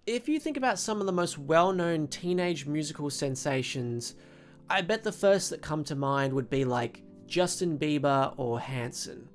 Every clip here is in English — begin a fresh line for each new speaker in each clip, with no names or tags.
If you think about some of the most well-known teenage musical sensations, I bet the first that come to mind would be like Justin Bieber or Hanson.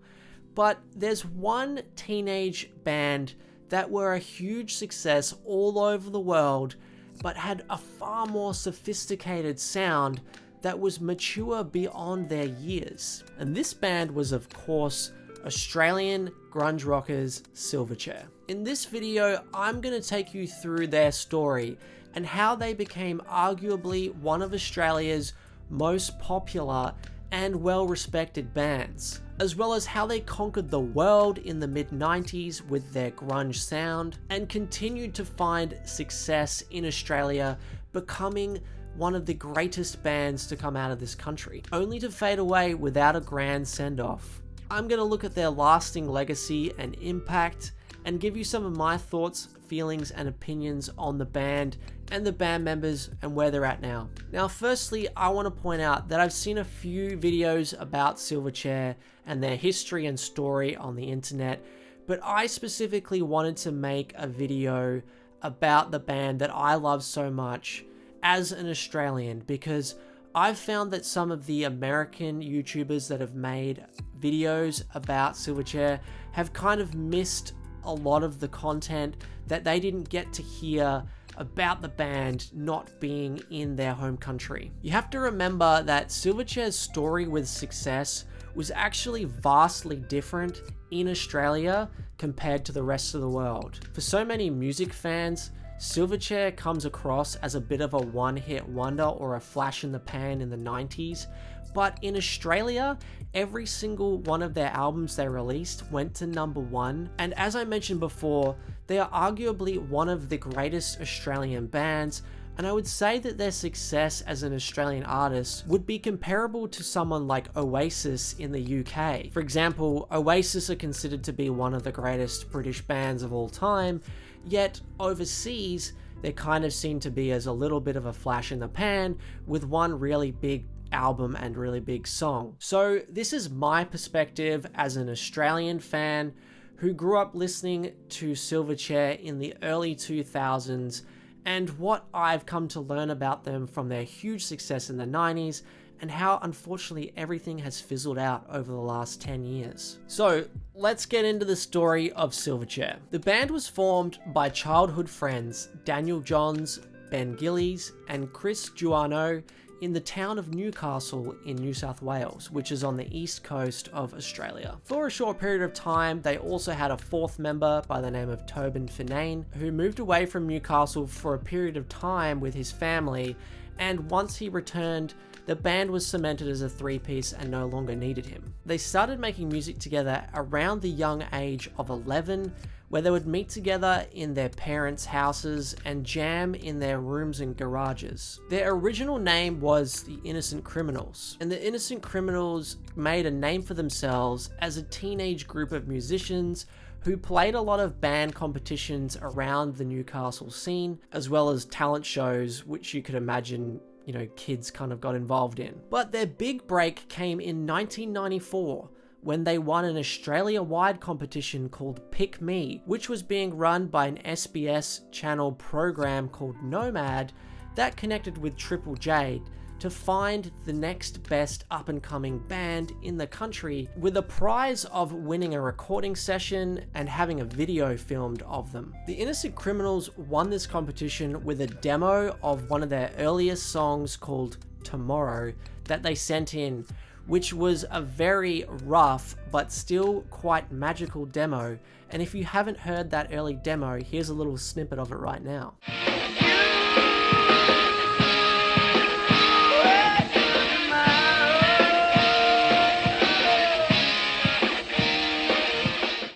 But there's one teenage band that were a huge success all over the world, but had a far more sophisticated sound that was mature beyond their years. And this band was, of course, Australian grunge rockers Silverchair. In this video, I'm going to take you through their story and how they became arguably one of Australia's most popular and well-respected bands, as well as how they conquered the world in the mid-90s with their grunge sound and continued to find success in Australia, becoming one of the greatest bands to come out of this country, only to fade away without a grand send-off. I'm going to look at their lasting legacy and impact and give you some of my thoughts, feelings and opinions on the band and the band members and where they're at now. Now, firstly, I want to point out that I've seen a few videos about Silverchair and their history and story on the internet, but I specifically wanted to make a video about the band that I love so much as an Australian, because I've found that some of the American YouTubers that have made videos about Silverchair have kind of missed a lot of the content that they didn't get to hear about the band not being in their home country. You have to remember that Silverchair's story with success was actually vastly different in Australia compared to the rest of the world. For so many music fans, Silverchair comes across as a bit of a one-hit wonder or a flash in the pan in the 90s, but in Australia, every single one of their albums they released went to #1, and as I mentioned before, they are arguably one of the greatest Australian bands, and I would say that their success as an Australian artist would be comparable to someone like Oasis in the UK. For example, Oasis are considered to be one of the greatest British bands of all time, yet overseas, they're kind of seen to be as a little bit of a flash in the pan with one really big album and really big song. So this is my perspective as an Australian fan who grew up listening to Silverchair in the early 2000s and what I've come to learn about them from their huge success in the 90s and how unfortunately everything has fizzled out over the last 10 years. So let's get into the story of Silverchair. The band was formed by childhood friends Daniel Johns, Ben Gillies and Chris Juano in the town of Newcastle in New South Wales, which is on the east coast of Australia. For a short period of time, they also had a fourth member by the name of Tobin Finane, who moved away from Newcastle for a period of time with his family, and once he returned, the band was cemented as a three-piece and no longer needed him. They started making music together around the young age of 11, where they would meet together in their parents' houses and jam in their rooms and garages. Their original name was the Innocent Criminals, and the Innocent Criminals made a name for themselves as a teenage group of musicians who played a lot of band competitions around the Newcastle scene, as well as talent shows, which you could imagine, you know, kids kind of got involved in. But their big break came in 1994, when they won an Australia-wide competition called Pick Me, which was being run by an SBS channel program called Nomad that connected with Triple J to find the next best up-and-coming band in the country, with a prize of winning a recording session and having a video filmed of them. The Innocent Criminals won this competition with a demo of one of their earliest songs called Tomorrow that they sent in, which was a very rough but still quite magical demo. And if you haven't heard that early demo, here's a little snippet of it right now.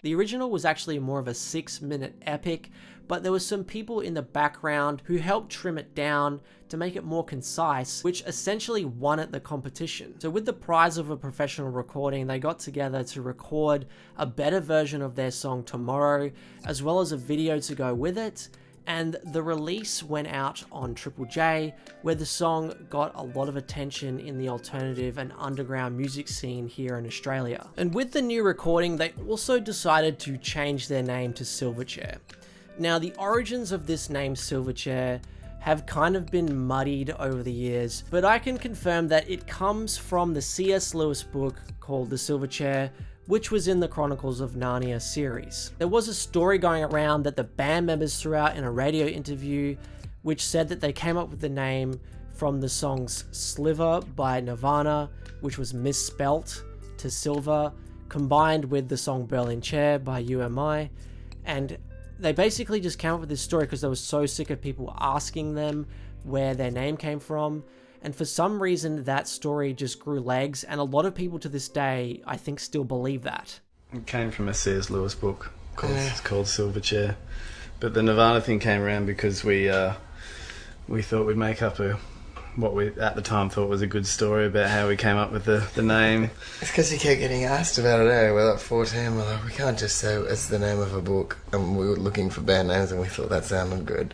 The original was actually more of a 6-minute epic, but there were some people in the background who helped trim it down to make it more concise, which essentially won at the competition. So with the prize of a professional recording, they got together to record a better version of their song Tomorrow, as well as a video to go with it. And the release went out on Triple J, where the song got a lot of attention in the alternative and underground music scene here in Australia. And with the new recording, they also decided to change their name to Silverchair. Now, the origins of this name Silverchair have kind of been muddied over the years, but I can confirm that it comes from the C.S. Lewis book called The Silverchair, which was in the Chronicles of Narnia series. There was a story going around that the band members threw out in a radio interview, which said that they came up with the name from the songs Sliver by Nirvana, which was misspelt to silver, combined with the song Berlin Chair by UMI, and they basically just came up with this story because they were so sick of people asking them where their name came from. And for some reason, that story just grew legs, and a lot of people to this day, I think, still believe that.
It came from a C.S. Lewis book called Silverchair. But the Nirvana thing came around because we thought we'd make up what we at the time thought was a good story about how we came up with the name.
It's because you kept getting asked about it, eh? We're like 14, we're like, we can't just say it's the name of a book. And we were looking for band names and we thought that sounded good.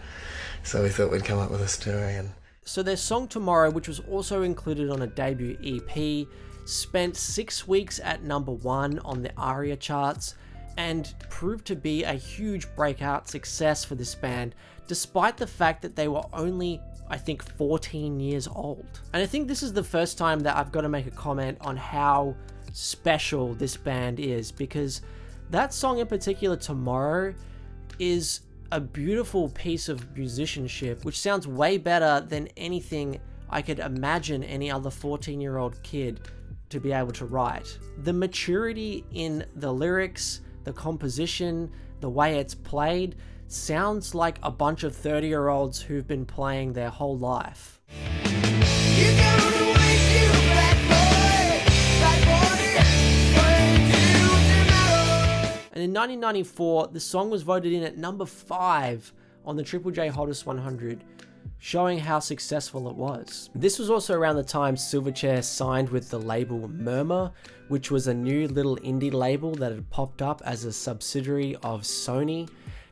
So we thought we'd come up with a story.
So their song Tomorrow, which was also included on a debut EP, spent 6 weeks at number 1 on the ARIA charts and proved to be a huge breakout success for this band, despite the fact that they were only, I think, 14 years old. And I think this is the first time that I've got to make a comment on how special this band is, because that song in particular, Tomorrow, is a beautiful piece of musicianship, which sounds way better than anything I could imagine any other 14-year-old kid to be able to write. The maturity in the lyrics, the composition, the way it's played, sounds like a bunch of 30-year-olds who've been playing their whole life. And in 1994, the song was voted in at number 5 on the Triple J Hottest 100, showing how successful it was. This was also around the time Silverchair signed with the label Murmur, which was a new little indie label that had popped up as a subsidiary of Sony,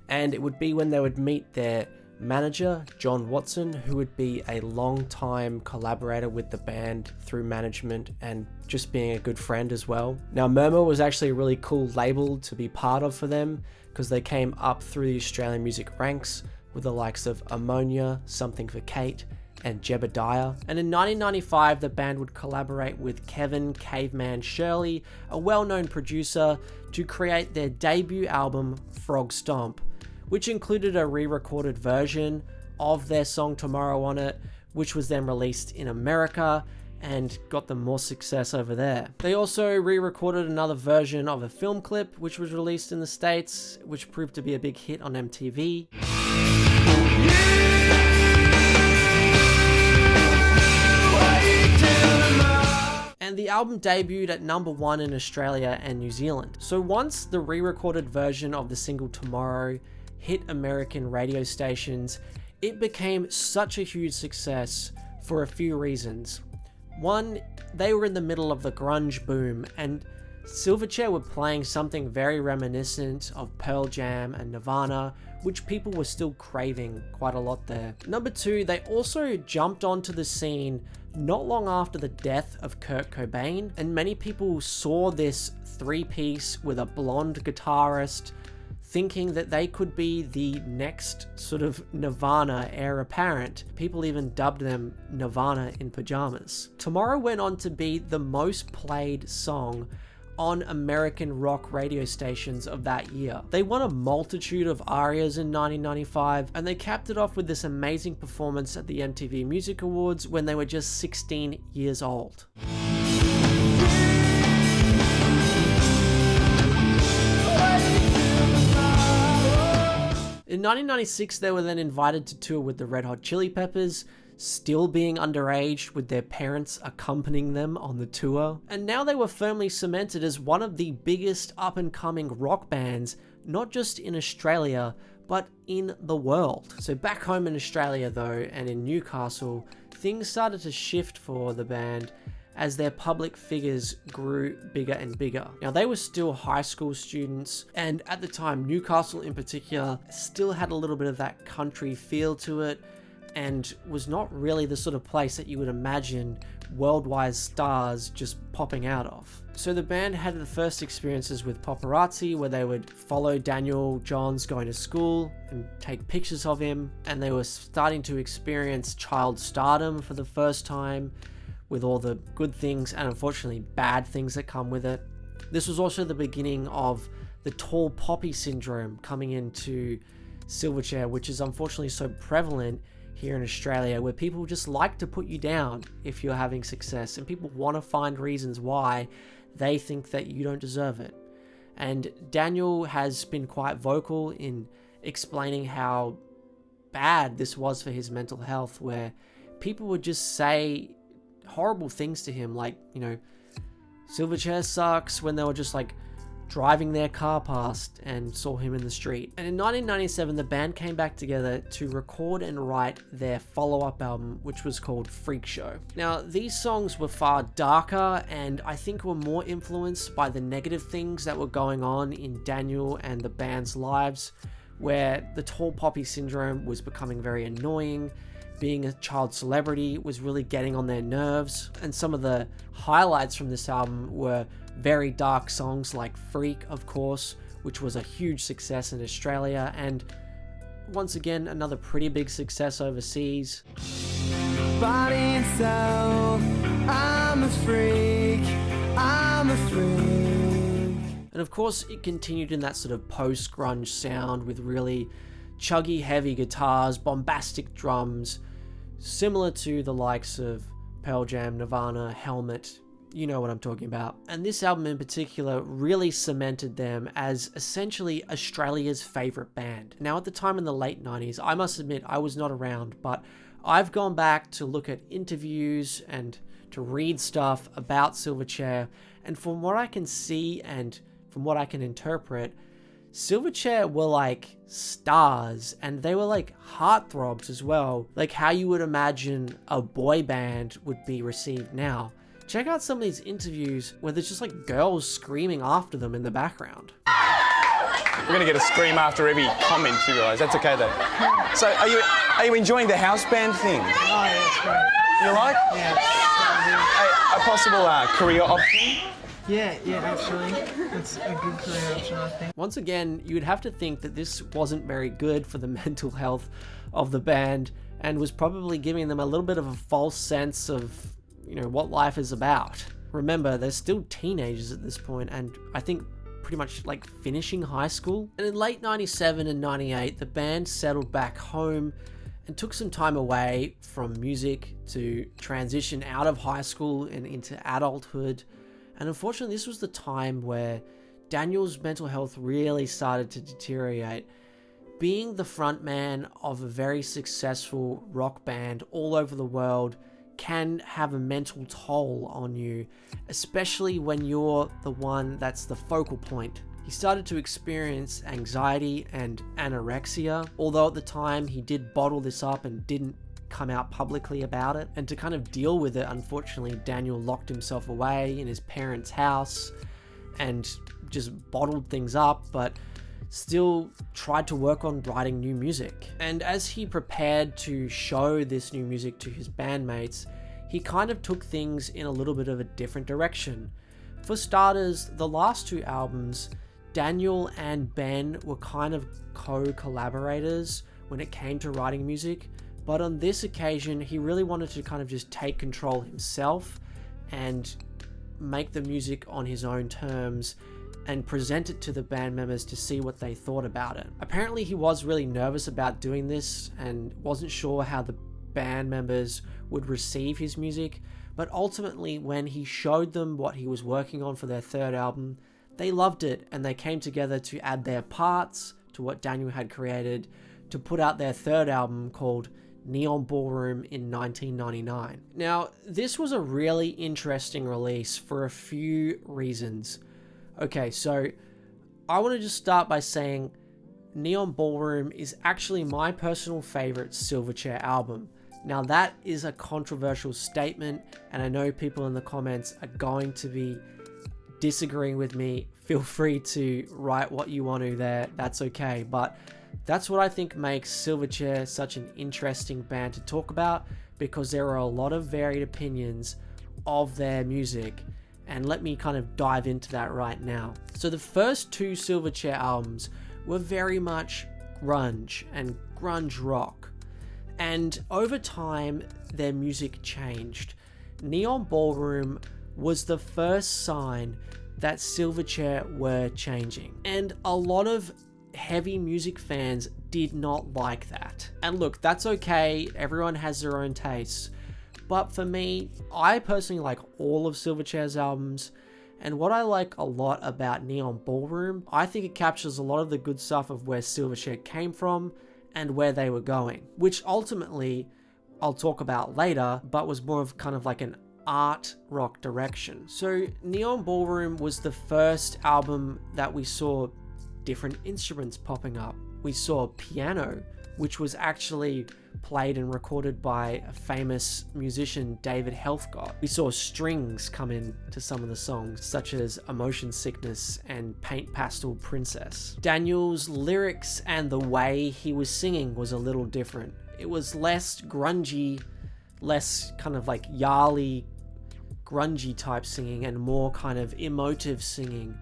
and it would be when they would meet their manager, John Watson, who would be a long-time collaborator with the band through management and just being a good friend as well. Now, Murmur was actually a really cool label to be part of for them because they came up through the Australian music ranks with the likes of Ammonia, Something for Kate, and Jebediah. And in 1995, the band would collaborate with Kevin Caveman Shirley, a well-known producer, to create their debut album, Frogstomp, which included a re-recorded version of their song Tomorrow on it, which was then released in America and got them more success over there. They also re-recorded another version of a film clip, which was released in the States, which proved to be a big hit on MTV. And the album debuted at number 1 in Australia and New Zealand. So once the re-recorded version of the single Tomorrow hit American radio stations, it became such a huge success for a few reasons. One, they were in the middle of the grunge boom, and Silverchair were playing something very reminiscent of Pearl Jam and Nirvana, which people were still craving quite a lot there. Number 2, they also jumped onto the scene not long after the death of Kurt Cobain, and many people saw this 3-piece with a blonde guitarist thinking that they could be the next sort of Nirvana heir apparent. People even dubbed them Nirvana in pajamas. Tomorrow went on to be the most played song on American rock radio stations of that year. They won a multitude of ARIAs in 1995, and they capped it off with this amazing performance at the MTV Music Awards when they were just 16 years old. In 1996, they were then invited to tour with the Red Hot Chili Peppers, still being underage with their parents accompanying them on the tour. And now they were firmly cemented as one of the biggest up-and-coming rock bands, not just in Australia, but in the world. So back home in Australia though, and in Newcastle, things started to shift for the band as their public figures grew bigger and bigger. Now, they were still high school students, and at the time, Newcastle in particular still had a little bit of that country feel to it, and was not really the sort of place that you would imagine worldwide stars just popping out of. So the band had the first experiences with paparazzi, where they would follow Daniel Johns going to school and take pictures of him, and they were starting to experience child stardom for the first time, with all the good things and unfortunately bad things that come with it. This was also the beginning of the tall poppy syndrome coming into Silverchair, which is unfortunately so prevalent here in Australia, where people just like to put you down if you're having success, and people want to find reasons why they think that you don't deserve it. And Daniel has been quite vocal in explaining how bad this was for his mental health, where people would just say horrible things to him, like, you know, Silverchair sucks, when they were just like driving their car past and saw him in the street. And in 1997, the band came back together to record and write their follow-up album, which was called Freak Show. Now, these songs were far darker and I think were more influenced by the negative things that were going on in Daniel and the band's lives, where the tall poppy syndrome was becoming very annoying, being a child celebrity was really getting on their nerves, and some of the highlights from this album were very dark songs like Freak, of course, which was a huge success in Australia, and once again, another pretty big success overseas. Body and soul, I'm a freak, I'm a freak. And of course, it continued in that sort of post-grunge sound with really chuggy, heavy guitars, bombastic drums, similar to the likes of Pearl Jam, Nirvana, Helmet. You know what I'm talking about. And this album in particular really cemented them as essentially Australia's favourite band. Now, at the time in the late 90s, I must admit I was not around, but I've gone back to look at interviews and to read stuff about Silverchair, and from what I can see and from what I can interpret, Silverchair were like stars, and they were like heartthrobs as well, like how you would imagine a boy band would be received now. Check out some of these interviews where there's just like girls screaming after them in the background.
We're going to get a scream after every comment, you realise. That's okay though. So are you enjoying the house band thing?
Oh yeah, it's great.
You like?
Yeah.
A possible career option?
Yeah, actually. It's a good career option, I think.
Once again, you would have to think that this wasn't very good for the mental health of the band and was probably giving them a little bit of a false sense of, you know, what life is about. Remember, they're still teenagers at this point, and I think pretty much like finishing high school. And in late 97 and 98, the band settled back home and took some time away from music to transition out of high school and into adulthood. And unfortunately, this was the time where Daniel's mental health really started to deteriorate. Being the frontman of a very successful rock band all over the world can have a mental toll on you, especially when you're the one that's the focal point. He started to experience anxiety and anorexia, although at the time he did bottle this up and didn't come out publicly about it. And to kind of deal with it, unfortunately, Daniel locked himself away in his parents' house and just bottled things up, but still tried to work on writing new music. And as he prepared to show this new music to his bandmates, he kind of took things in a little bit of a different direction. For starters, the last two albums, Daniel and Ben were kind of co-collaborators when it came to writing music, but on this occasion, he really wanted to kind of just take control himself and make the music on his own terms and present it to the band members to see what they thought about it. Apparently, he was really nervous about doing this and wasn't sure how the band members would receive his music, but ultimately, when he showed them what he was working on for their third album, they loved it, and they came together to add their parts to what Daniel had created to put out their third album called Neon Ballroom in 1999. Now, this was a really interesting release for a few reasons. Okay, so I want to just start by saying Neon Ballroom is actually my personal favorite Silverchair album. Now, that is a controversial statement, and I know people in the comments are going to be disagreeing with me. Feel free to write what you want to there, that's okay. But That's what I think makes Silverchair such an interesting band to talk about, because there are a lot of varied opinions of their music, and let me kind of dive into that right now. So the first two Silverchair albums were very much grunge and grunge rock, and over time their music changed. Neon Ballroom was the first sign that Silverchair were changing, and a lot of heavy music fans did not like that. And look, that's okay, everyone has their own tastes, but for me, I personally like all of Silverchair's albums, and what I like a lot about Neon Ballroom, I think it captures a lot of the good stuff of where Silverchair came from and where they were going, which ultimately I'll talk about later, but was more of kind of like an art rock direction. So Neon Ballroom was the first album that we saw different instruments popping up. We saw piano, which was actually played and recorded by a famous musician, David Helfgott. We saw strings come in to some of the songs, such as Emotion Sickness and Paint Pastel Princess. Daniel's lyrics and the way he was singing was a little different. It was less grungy, less kind of like Yarly, grungy type singing, and more kind of emotive singing.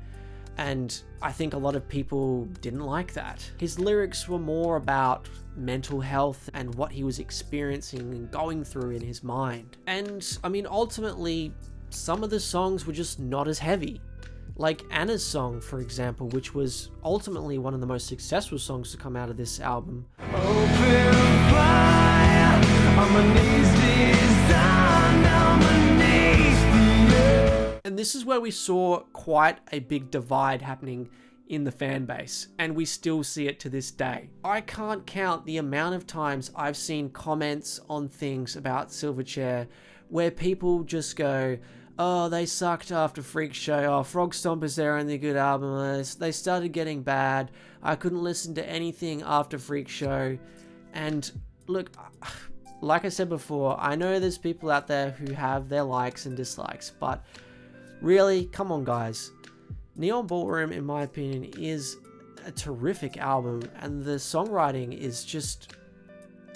And I think a lot of people didn't like that. His lyrics were more about mental health and what he was experiencing and going through in his mind. And I mean, ultimately, some of the songs were just not as heavy. Like Anna's song, for example, which was ultimately one of the most successful songs to come out of this album.
Open fire, on my knees, down on my knees.
And this is where we saw quite a big divide happening in the fan base, and we still see it to this day. I can't count the amount of times I've seen comments on things about Silverchair where people just go, oh, they sucked after Freak Show, oh, Frogstomp is their only good album, they started getting bad, I couldn't listen to anything after Freak Show. And look, like I said before, I know there's people out there who have their likes and dislikes, but really, come on guys. Neon Ballroom, in my opinion, is a terrific album, and the songwriting is just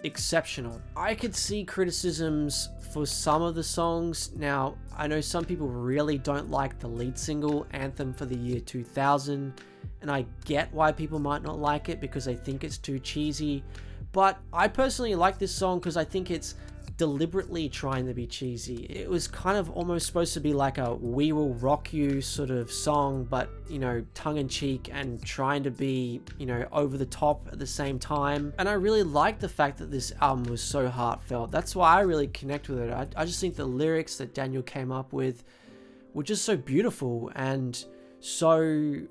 exceptional. I could see criticisms for some of the songs. Now, I know some people really don't like the lead single, Anthem for the Year 2000, and I get why people might not like it because they think it's too cheesy, but I personally like this song because I think it's deliberately trying to be cheesy. It was kind of almost supposed to be like a We Will Rock You sort of song, but, you know, tongue-in-cheek and trying to be, you know, over the top at the same time. And I really like the fact that this album was so heartfelt. That's why I really connect with it. I just think the lyrics that Daniel came up with were just so beautiful and so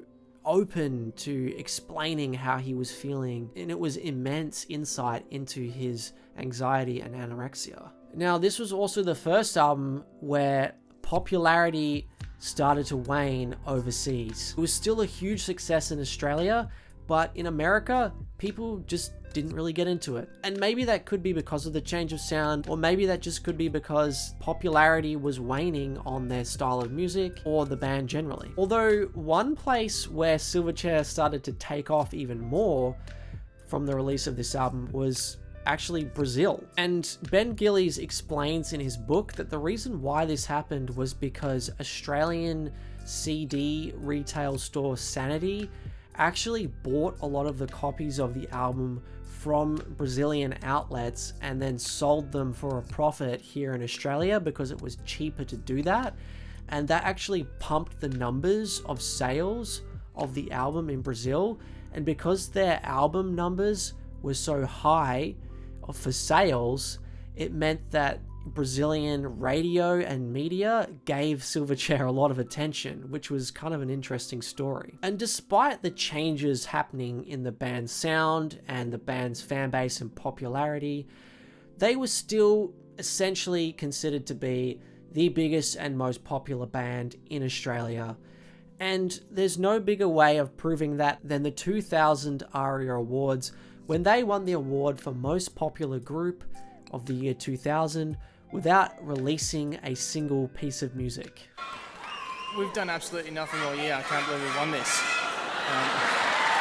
open to explaining how he was feeling, and it was immense insight into his anxiety and anorexia. Now, this was also the first album where popularity started to wane overseas. It was still a huge success in Australia, but in America, people just didn't really get into it. And maybe that could be because of the change of sound, or maybe that just could be because popularity was waning on their style of music or the band generally. Although one place where Silverchair started to take off even more from the release of this album was actually Brazil. And Ben Gillies explains in his book that the reason why this happened was because Australian CD retail store Sanity actually bought a lot of the copies of the album from Brazilian outlets and then sold them for a profit here in Australia because it was cheaper to do that. And that actually pumped the numbers of sales of the album in Brazil. And because their album numbers were so high for sales, it meant that Brazilian radio and media gave Silverchair a lot of attention, which was kind of an interesting story. And despite the changes happening in the band's sound and the band's fan base and popularity, they were still essentially considered to be the biggest and most popular band in Australia. And there's no bigger way of proving that than the 2000 ARIA Awards, when they won the award for Most Popular Group of the year 2000 without releasing a single piece of music.
We've done absolutely nothing all year. I can't believe we won this.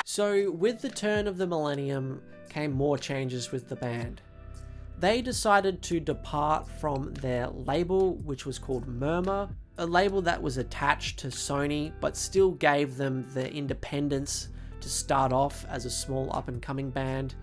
So with the turn of the millennium came more changes with the band. They decided to depart from their label, which was called Murmur, a label that was attached to Sony, but still gave them the independence to start off as a small up-and-coming band.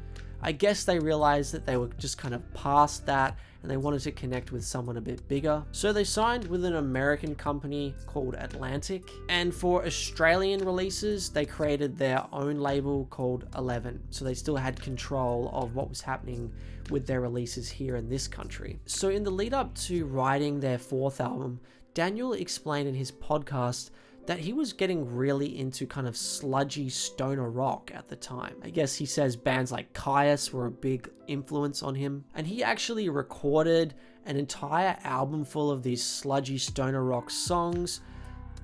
I guess they realized that they were just kind of past that and they wanted to connect with someone a bit bigger. So they signed with an American company called Atlantic, and for Australian releases, they created their own label called 11. So they still had control of what was happening with their releases here in this country. So in the lead up to writing their fourth album, Daniel explained in his podcast that he was getting really into kind of sludgy stoner rock at the time. I guess he says bands like Caius were a big influence on him, and he actually recorded an entire album full of these sludgy stoner rock songs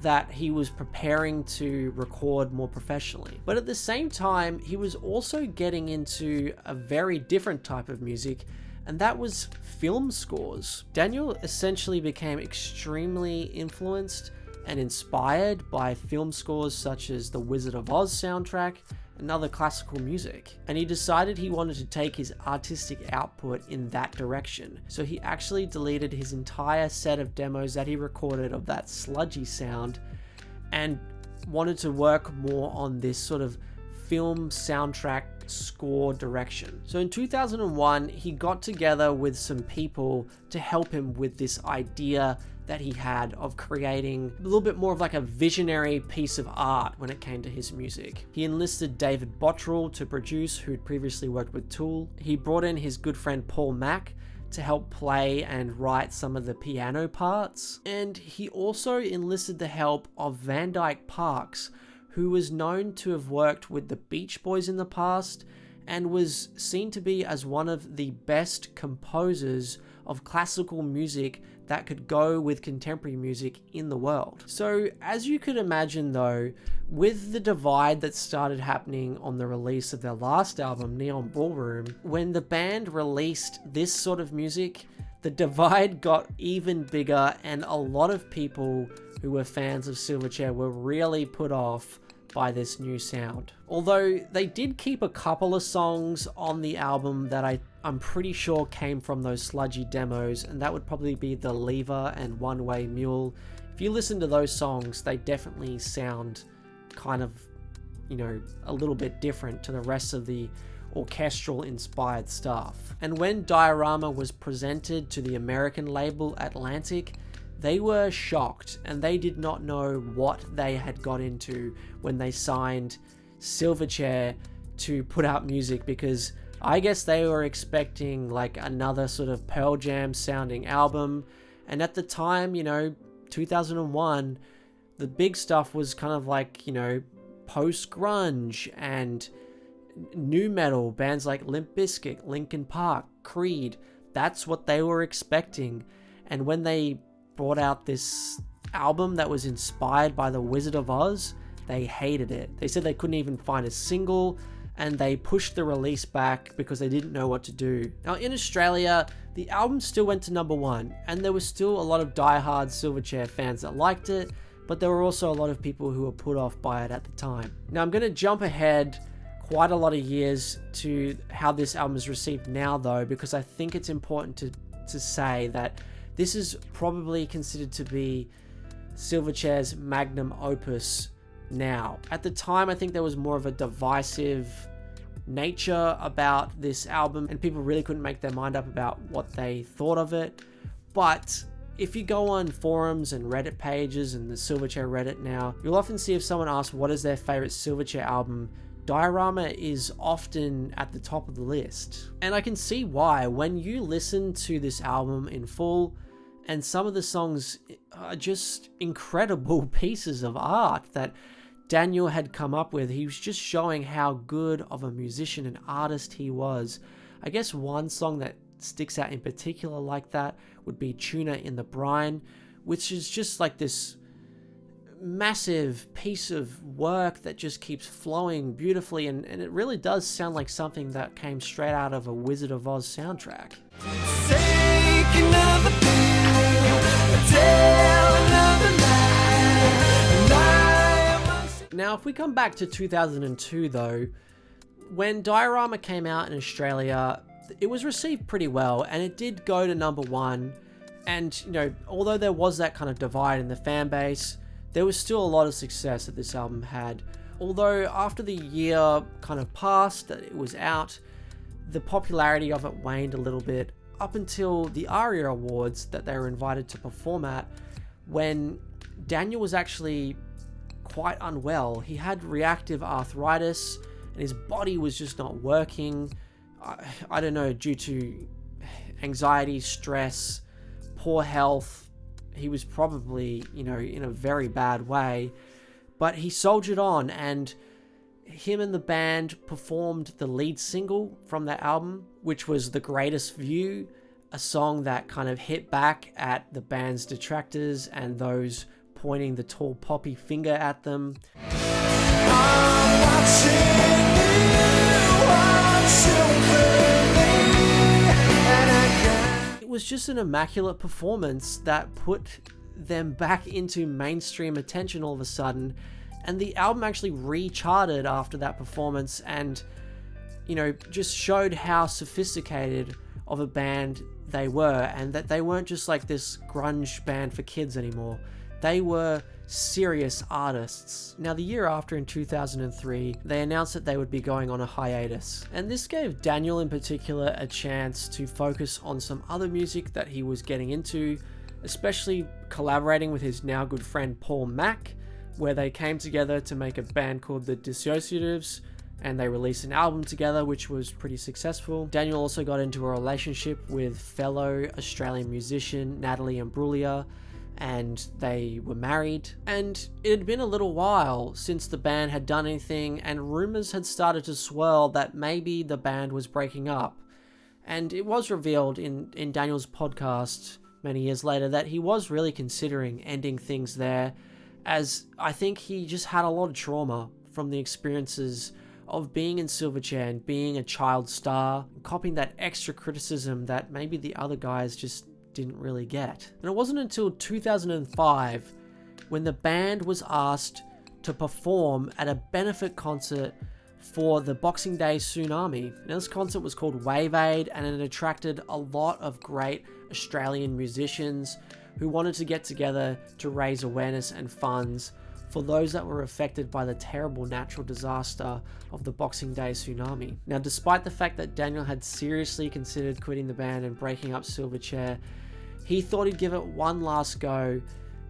that he was preparing to record more professionally. But at the same time, he was also getting into a very different type of music, and that was film scores. Daniel essentially became extremely influenced and inspired by film scores such as the Wizard of Oz soundtrack and other classical music. And he decided he wanted to take his artistic output in that direction. So he actually deleted his entire set of demos that he recorded of that sludgy sound and wanted to work more on this sort of film soundtrack score direction. So in 2001, he got together with some people to help him with this idea that he had of creating a little bit more of like a visionary piece of art when it came to his music. He enlisted David Bottrell to produce, who'd previously worked with Tool. He brought in his good friend Paul Mack to help play and write some of the piano parts. And he also enlisted the help of Van Dyke Parks, who was known to have worked with the Beach Boys in the past and was seen to be as one of the best composers of classical music that could go with contemporary music in the world. So as you could imagine though, with the divide that started happening on the release of their last album, Neon Ballroom, when the band released this sort of music, the divide got even bigger, and a lot of people who were fans of Silverchair were really put off by this new sound. Although they did keep a couple of songs on the album that I'm pretty sure came from those sludgy demos, and that would probably be The Lever and One Way Mule. If you listen to those songs, they definitely sound kind of, you know, a little bit different to the rest of the orchestral inspired stuff. And when Diorama was presented to the American label Atlantic, they were shocked and they did not know what they had got into when they signed Silverchair to put out music, because I guess they were expecting like another sort of Pearl Jam sounding album. And at the time, you know, 2001, the big stuff was kind of like, you know, post-grunge and new metal, bands like Limp Bizkit, Linkin Park, Creed. That's what they were expecting. And when they brought out this album that was inspired by the Wizard of Oz, they hated it. They said they couldn't even find a single, and they pushed the release back because they didn't know what to do. Now in Australia, the album still went to #1, and there was still a lot of diehard Silverchair fans that liked it, but there were also a lot of people who were put off by it at the time. Now I'm going to jump ahead quite a lot of years to how this album is received now though, because I think it's important to say that this is probably considered to be Silverchair's magnum opus now. At the time, I think there was more of a divisive nature about this album, and people really couldn't make their mind up about what they thought of it. But if you go on forums and Reddit pages and the Silverchair Reddit now, you'll often see if someone asks what is their favorite Silverchair album, Diorama is often at the top of the list. And I can see why. When you listen to this album in full, and some of the songs are just incredible pieces of art that Daniel had come up with. He was just showing how good of a musician and artist he was. I guess one song that sticks out in particular like that would be Tuna in the Brine, which is just like this massive piece of work that just keeps flowing beautifully, and it really does sound like something that came straight out of a Wizard of Oz soundtrack.
Take another pill, tell another lie, lie amongst
Now, if we come back to 2002 though, when Diorama came out in Australia, it was received pretty well, and it did go to #1. And, you know, although there was that kind of divide in the fan base, there was still a lot of success that this album had. Although after the year kind of passed that it was out, the popularity of it waned a little bit up until the ARIA Awards that they were invited to perform at, when Daniel was actually quite unwell. He had reactive arthritis and his body was just not working. I don't know, due to anxiety, stress, poor health. He was probably, you know, in a very bad way, but he soldiered on, and him and the band performed the lead single from that album, which was The Greatest View, a song that kind of hit back at the band's detractors and those pointing the tall poppy finger at them. It was just an immaculate performance that put them back into mainstream attention all of a sudden, and the album actually recharted after that performance, and, you know, just showed how sophisticated of a band they were, and that they weren't just like this grunge band for kids anymore. They were serious artists. Now, the year after, in 2003, they announced that they would be going on a hiatus, and this gave Daniel in particular a chance to focus on some other music that he was getting into, especially collaborating with his now good friend Paul Mack, where they came together to make a band called the Dissociatives, and they released an album together which was pretty successful. Daniel also got into a relationship with fellow Australian musician Natalie Imbruglia, and they were married. And it had been a little while since the band had done anything, and rumors had started to swirl that maybe the band was breaking up. And it was revealed in Daniel's podcast many years later that he was really considering ending things there, as I think he just had a lot of trauma from the experiences of being in Silverchair and being a child star, copying that extra criticism that maybe the other guys just didn't really get. And it wasn't until 2005 when the band was asked to perform at a benefit concert for the Boxing Day tsunami. Now, this concert was called Wave Aid, and it attracted a lot of great Australian musicians who wanted to get together to raise awareness and funds for those that were affected by the terrible natural disaster of the Boxing Day tsunami. Now, despite the fact that Daniel had seriously considered quitting the band and breaking up Silverchair, he thought he'd give it one last go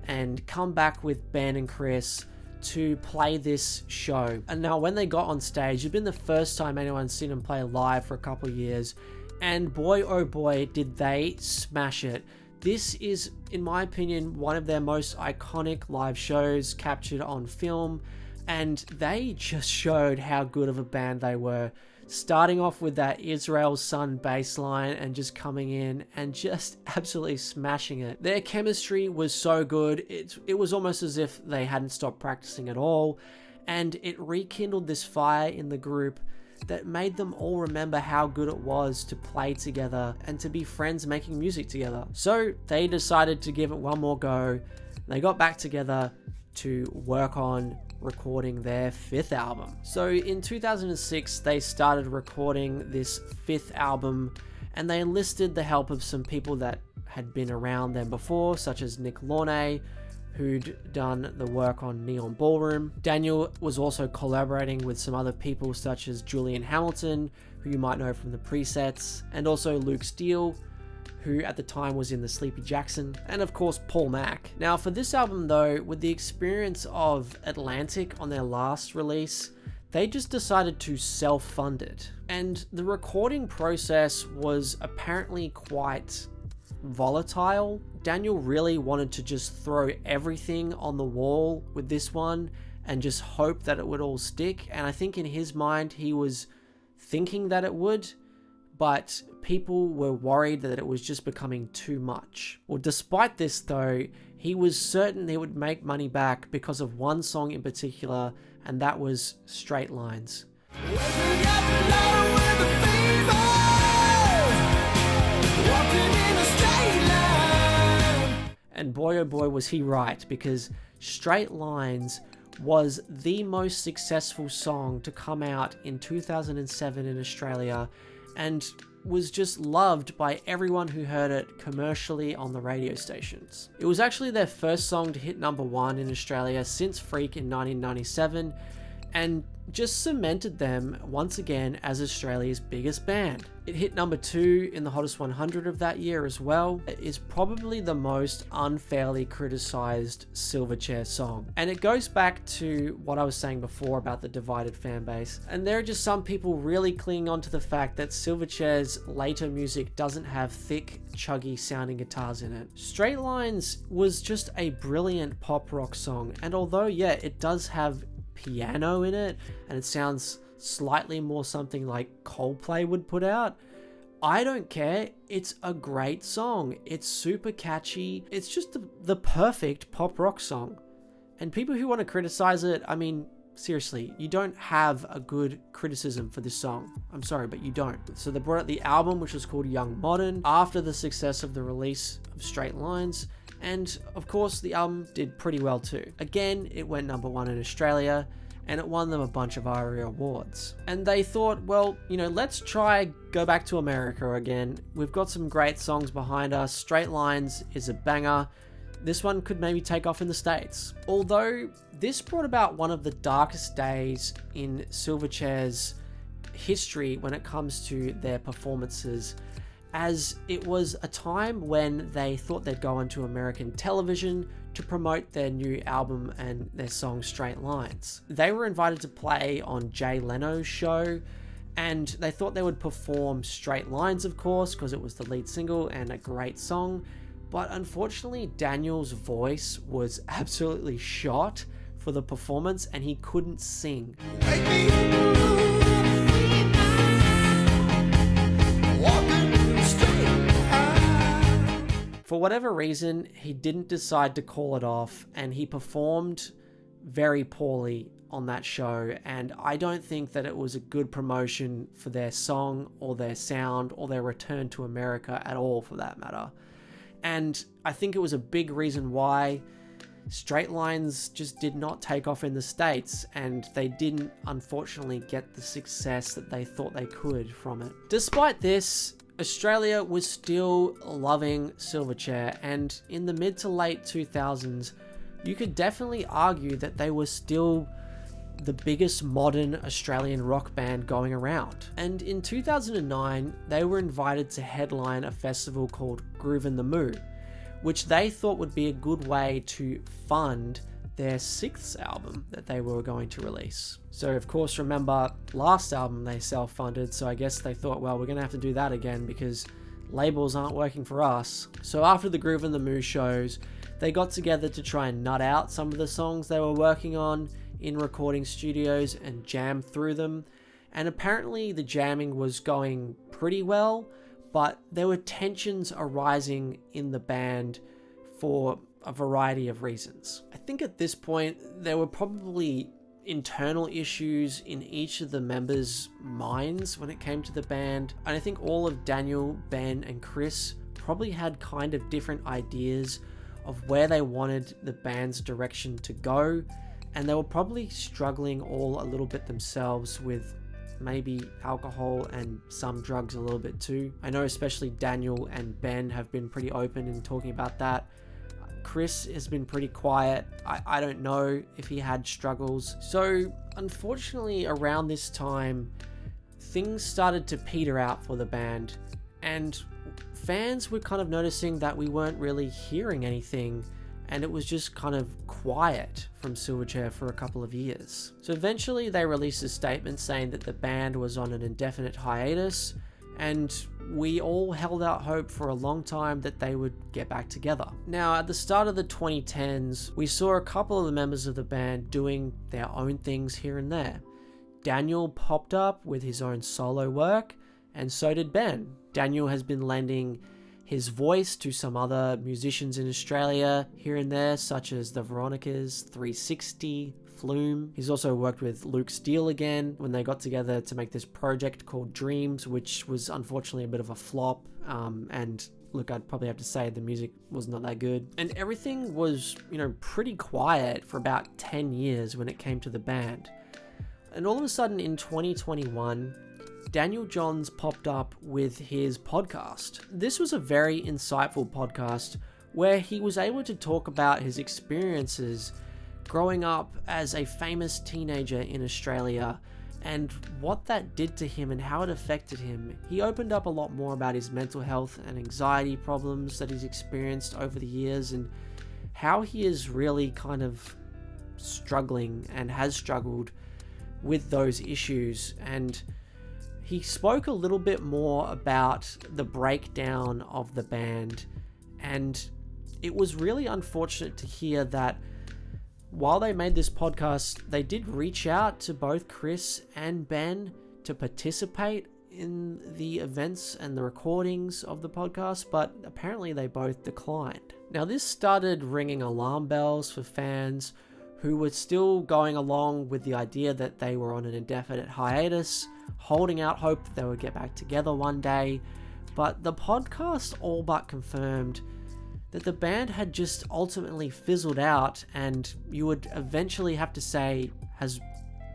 and come back with Ben and Chris to play this show. And now, when they got on stage, it'd been the first time anyone's seen them play live for a couple of years, and boy oh boy did they smash it. This is, in my opinion, one of their most iconic live shows captured on film, and they just showed how good of a band they were, starting off with that Israel's Son bass line and just coming in and just absolutely smashing it. Their chemistry was so good, it was almost as if they hadn't stopped practicing at all, and it rekindled this fire in the group that made them all remember how good it was to play together and to be friends making music together. So they decided to give it one more go. They got back together to work on recording their 5th album. So in 2006, they started recording this 5th album, and they enlisted the help of some people that had been around them before, such as Nick Launay, who'd done the work on Neon Ballroom. Daniel was also collaborating with some other people such as Julian Hamilton, who you might know from the presets, and also Luke Steele, who at the time was in the Sleepy Jackson, and of course Paul Mack. Now, for this album though, with the experience of Atlantic on their last release, they just decided to self-fund it. And the recording process was apparently quite volatile. Daniel really wanted to just throw everything on the wall with this one and just hope that it would all stick, and I think in his mind he was thinking that it would, but people were worried that it was just becoming too much. Well, despite this though, he was certain he would make money back because of one song in particular, and that was Straight Lines. And boy oh boy was he right, because Straight Lines was the most successful song to come out in 2007 in Australia, and was just loved by everyone who heard it commercially on the radio stations. It was actually their first song to hit #1 in Australia since Freak in 1997, and just cemented them once again as Australia's biggest band. It hit #2 in the Hottest 100 of that year as well. It is probably the most unfairly criticized Silverchair song. And it goes back to what I was saying before about the divided fan base. And there are just some people really clinging on to the fact that Silverchair's later music doesn't have thick, chuggy sounding guitars in it. Straight Lines was just a brilliant pop rock song. And although, yeah, it does have piano in it, and it sounds slightly more something like Coldplay would put out, I don't care. It's a great song. It's super catchy. It's just the perfect pop rock song. And people who want to criticize it, I mean, seriously, you don't have a good criticism for this song. I'm sorry, but you don't. So they brought out the album, which was called Young Modern, after the success of the release of Straight Lines. And of course, the album did pretty well too. Again, it went #1 in Australia, and it won them a bunch of ARIA awards. And they thought, well, let's try go back to America again. We've got some great songs behind us. Straight Lines is a banger. This one could maybe take off in the States. Although this brought about one of the darkest days in Silverchair's history when it comes to their performances, as it was a time when they thought they'd go onto American television to promote their new album and their song Straight Lines. They were invited to play on Jay Leno's show, and they thought they would perform Straight Lines, of course, because it was the lead single and a great song. But unfortunately, Daniel's voice was absolutely shot for the performance, and he couldn't sing. For whatever reason, he didn't decide to call it off, and he performed very poorly on that show, and I don't think that it was a good promotion for their song or their sound or their return to America at all, for that matter. And I think it was a big reason why Straight Lines just did not take off in the States, and they didn't unfortunately get the success that they thought they could from it. Despite this, Australia was still loving Silverchair, and in the mid to late 2000s, you could definitely argue that they were still the biggest modern Australian rock band going around. And in 2009, they were invited to headline a festival called Groove in the Moo, which they thought would be a good way to fund their 6th album that they were going to release. So of course, remember, last album they self-funded, so I guess they thought, well, we're gonna have to do that again because labels aren't working for us. So after the Groove in the Moo shows, they got together to try and nut out some of the songs they were working on in recording studios and jam through them. And apparently the jamming was going pretty well, but there were tensions arising in the band for a variety of reasons. I think at this point, there were probably internal issues in each of the members' minds when it came to the band. And I think all of Daniel, Ben, and Chris probably had kind of different ideas of where they wanted the band's direction to go. And they were probably struggling all a little bit themselves with maybe alcohol and some drugs a little bit too. I know especially Daniel and Ben have been pretty open in talking about that. Chris has been pretty quiet. I don't know if he had struggles. So unfortunately, around this time, things started to peter out for the band, and fans were kind of noticing that we weren't really hearing anything, and it was just kind of quiet from Silverchair for a couple of years. So eventually they released a statement saying that the band was on an indefinite hiatus, and we all held out hope for a long time that they would get back together. Now, at the start of the 2010s, we saw a couple of the members of the band doing their own things here and there. Daniel popped up with his own solo work, and so did Ben. Daniel has been lending his voice to some other musicians in Australia here and there, such as the Veronicas, 360, Flume. He's also worked with Luke Steele again when they got together to make this project called Dreams, which was unfortunately a bit of a flop. And look, I'd probably have to say the music was not that good. And everything was, pretty quiet for about 10 years when it came to the band. And all of a sudden in 2021, Daniel Johns popped up with his podcast. This was a very insightful podcast where he was able to talk about his experiences growing up as a famous teenager in Australia and what that did to him and how it affected him. He opened up a lot more about his mental health and anxiety problems that he's experienced over the years and how he is really kind of struggling and has struggled with those issues. And he spoke a little bit more about the breakdown of the band, and it was really unfortunate to hear that while they made this podcast, they did reach out to both Chris and Ben to participate in the events and the recordings of the podcast, but apparently they both declined. Now, this started ringing alarm bells for fans who were still going along with the idea that they were on an indefinite hiatus, holding out hope that they would get back together one day. But the podcast all but confirmed that the band had just ultimately fizzled out, and you would eventually have to say has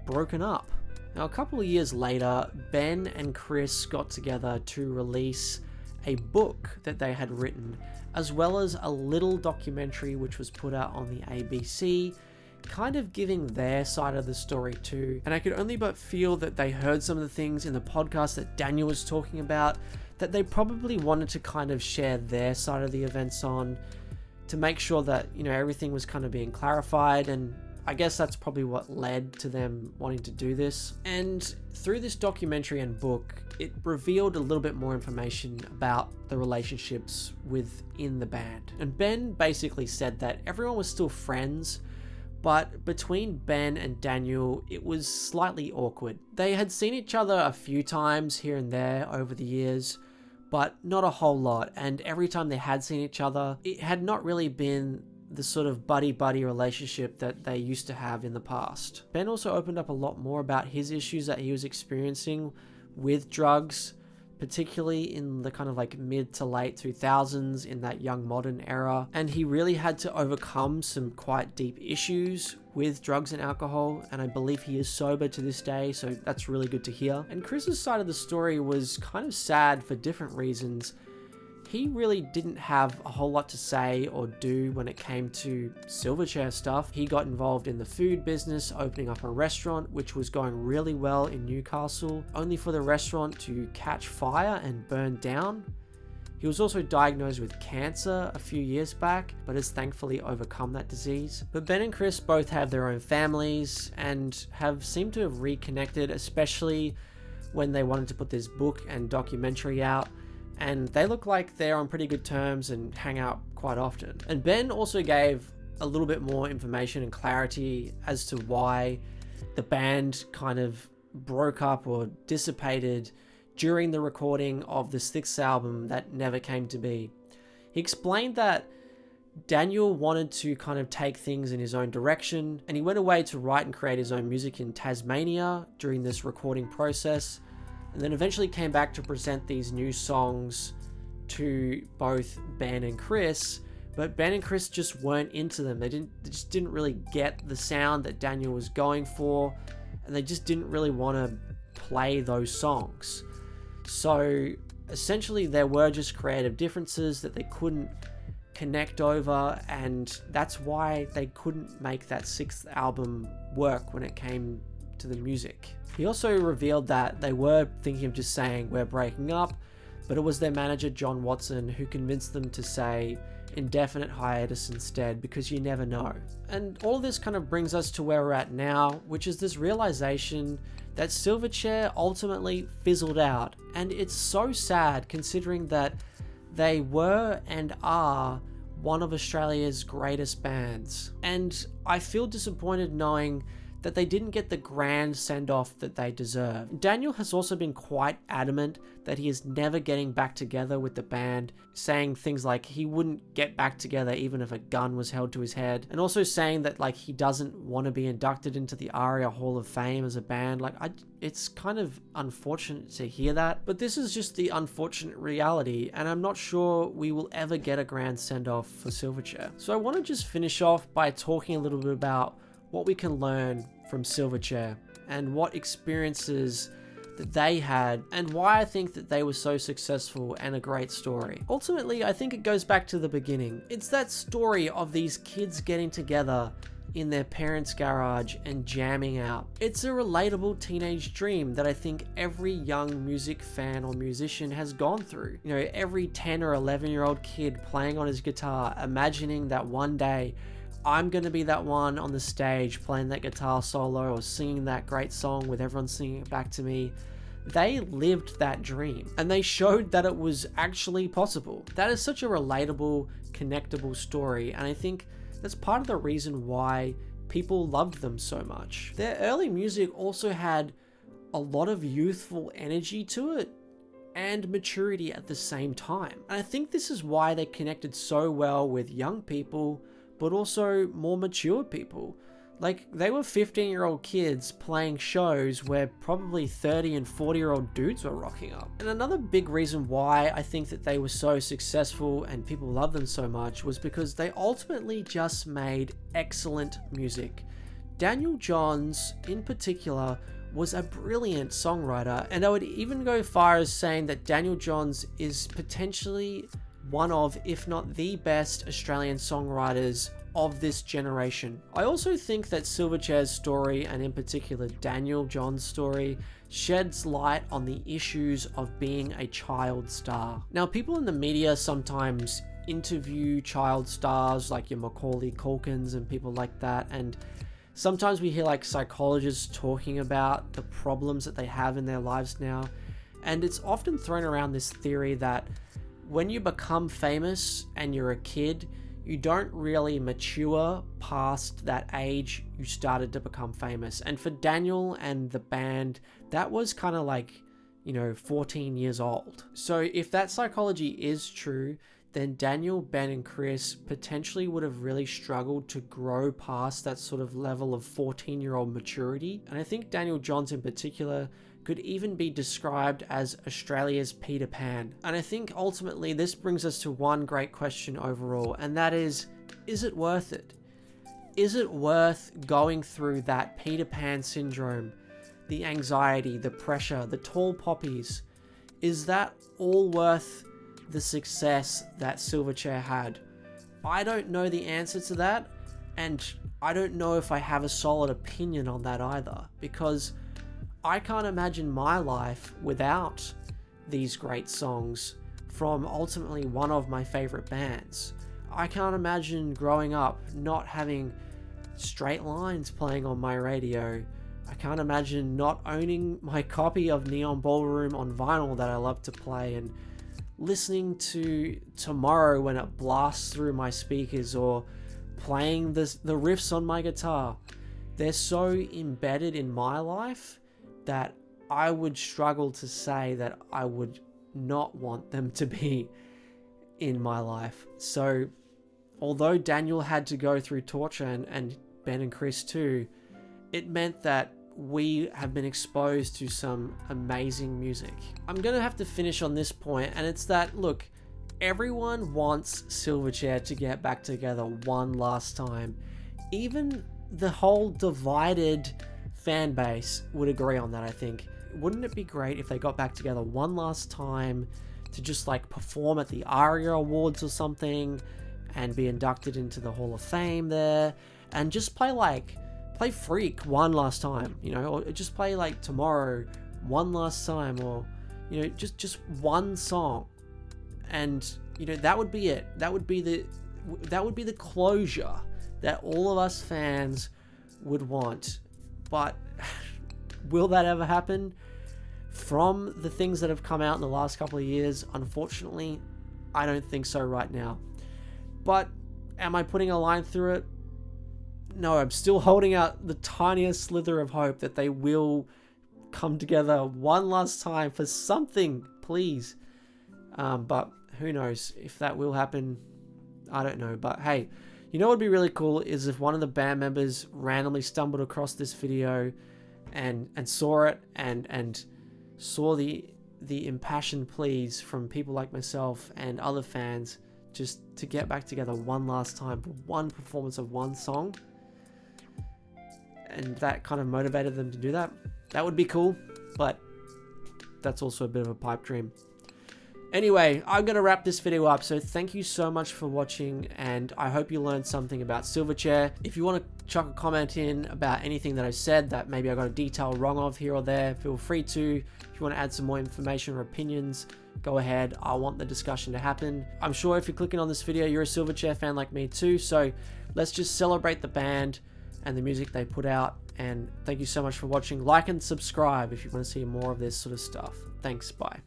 broken up. Now, a couple of years later, Ben and Chris got together to release a book that they had written, as well as a little documentary which was put out on the ABC, kind of giving their side of the story too. And I could only but feel that they heard some of the things in the podcast that Daniel was talking about, that they probably wanted to kind of share their side of the events on, to make sure that, everything was kind of being clarified. And I guess that's probably what led to them wanting to do this. And through this documentary and book, it revealed a little bit more information about the relationships within the band. And Ben basically said that everyone was still friends, but between Ben and Daniel, it was slightly awkward. They had seen each other a few times here and there over the years, but not a whole lot. And every time they had seen each other, it had not really been the sort of buddy-buddy relationship that they used to have in the past. Ben also opened up a lot more about his issues that he was experiencing with drugs, particularly in the kind of like mid to late 2000s, in that young modern era. And he really had to overcome some quite deep issues with drugs and alcohol, and I believe he is sober to this day, so that's really good to hear. And Chris's side of the story was kind of sad for different reasons. He really didn't have a whole lot to say or do when it came to Silverchair stuff. He got involved in the food business, opening up a restaurant which was going really well in Newcastle, only for the restaurant to catch fire and burn down. He was also diagnosed with cancer a few years back, but has thankfully overcome that disease. But Ben and Chris both have their own families and have seemed to have reconnected, especially when they wanted to put this book and documentary out. And they look like they're on pretty good terms and hang out quite often. And Ben also gave a little bit more information and clarity as to why the band kind of broke up or dissipated during the recording of the sixth album that never came to be. He explained that Daniel wanted to kind of take things in his own direction, and he went away to write and create his own music in Tasmania during this recording process, and then eventually came back to present these new songs to both Ben and Chris, but Ben and Chris just weren't into them. They just didn't really get the sound that Daniel was going for, and they just didn't really want to play those songs. So essentially there were just creative differences that they couldn't connect over, and that's why they couldn't make that sixth album work when it came to the music. He also revealed that they were thinking of just saying we're breaking up, but it was their manager John Watson who convinced them to say indefinite hiatus instead, because you never know. And all this kind of brings us to where we're at now, which is this realization that Silverchair ultimately fizzled out. And it's so sad considering that they were and are one of Australia's greatest bands. And I feel disappointed knowing that they didn't get the grand send-off that they deserve. Daniel has also been quite adamant that he is never getting back together with the band, saying things like he wouldn't get back together even if a gun was held to his head, and also saying that like he doesn't want to be inducted into the ARIA Hall of Fame as a band. Like, it's kind of unfortunate to hear that, but this is just the unfortunate reality, and I'm not sure we will ever get a grand send-off for Silverchair. So I want to just finish off by talking a little bit about what we can learn from Silverchair and what experiences that they had and why I think that they were so successful and a great story. Ultimately, I think it goes back to the beginning. It's that story of these kids getting together in their parents' garage and jamming out. It's a relatable teenage dream that I think every young music fan or musician has gone through. You know, every 10 or 11-year-old kid playing on his guitar, imagining that one day I'm going to be that one on the stage playing that guitar solo or singing that great song with everyone singing it back to me. They lived that dream and they showed that it was actually possible. That is such a relatable, connectable story, and I think that's part of the reason why people loved them so much. Their early music also had a lot of youthful energy to it and maturity at the same time. And I think this is why they connected so well with young people, but also more mature people. Like, they were 15-year-old kids playing shows where probably 30 and 40-year-old dudes were rocking up. And another big reason why I think that they were so successful and people loved them so much was because they ultimately just made excellent music. Daniel Johns, in particular, was a brilliant songwriter, and I would even go far as saying that Daniel Johns is potentially one of, if not the best Australian songwriters of this generation. I also think that Silverchair's story, and in particular Daniel Johns' story, sheds light on the issues of being a child star. Now, people in the media sometimes interview child stars like your Macaulay Culkins and people like that, and sometimes we hear like psychologists talking about the problems that they have in their lives now, and it's often thrown around this theory that when you become famous and you're a kid, you don't really mature past that age you started to become famous. And for Daniel and the band, that was kind of like, 14 years old. So if that psychology is true, then Daniel, Ben, and Chris potentially would have really struggled to grow past that sort of level of 14-year-old maturity. And I think Daniel Johns in particular could even be described as Australia's Peter Pan. And I think ultimately this brings us to one great question overall, and that is it worth it? Is it worth going through that Peter Pan syndrome, the anxiety, the pressure, the tall poppies? Is that all worth the success that Silverchair had? I don't know the answer to that, and I don't know if I have a solid opinion on that either, because I can't imagine my life without these great songs from ultimately one of my favorite bands. I can't imagine growing up not having Straight Lines playing on my radio. I can't imagine not owning my copy of Neon Ballroom on vinyl that I love to play and listening to Tomorrow when it blasts through my speakers, or playing the riffs on my guitar. They're so embedded in my life that I would struggle to say that I would not want them to be in my life. So although Daniel had to go through torture, and Ben and Chris too, it meant that we have been exposed to some amazing music. I'm gonna have to finish on this point, and it's that, look, everyone wants Silverchair to get back together one last time. Even the whole divided fan base would agree on that, I think. Wouldn't it be great if they got back together one last time to just like perform at the ARIA Awards or something and be inducted into the Hall of Fame there, and just play Freak one last time, or just play like Tomorrow one last time, or just one song, and that would be it. That would be the closure that all of us fans would want. But will that ever happen? From the things that have come out in the last couple of years, unfortunately, I don't think so right now. But am I putting a line through it? no, I'm still holding out the tiniest slither of hope that they will come together one last time for something, please. But who knows if that will happen. I don't know. But hey, you know what would be really cool is if one of the band members randomly stumbled across this video and saw it and saw the impassioned pleas from people like myself and other fans just to get back together one last time for one performance of one song, and that kind of motivated them to do that. That would be cool, but that's also a bit of a pipe dream. Anyway, I'm going to wrap this video up, so thank you so much for watching, and I hope you learned something about Silverchair. If you want to chuck a comment in about anything that I said that maybe I got a detail wrong of here or there, feel free to. If you want to add some more information or opinions, go ahead. I want the discussion to happen. I'm sure if you're clicking on this video, you're a Silverchair fan like me too, so let's just celebrate the band and the music they put out. And thank you so much for watching. Like and subscribe if you want to see more of this sort of stuff. Thanks, bye.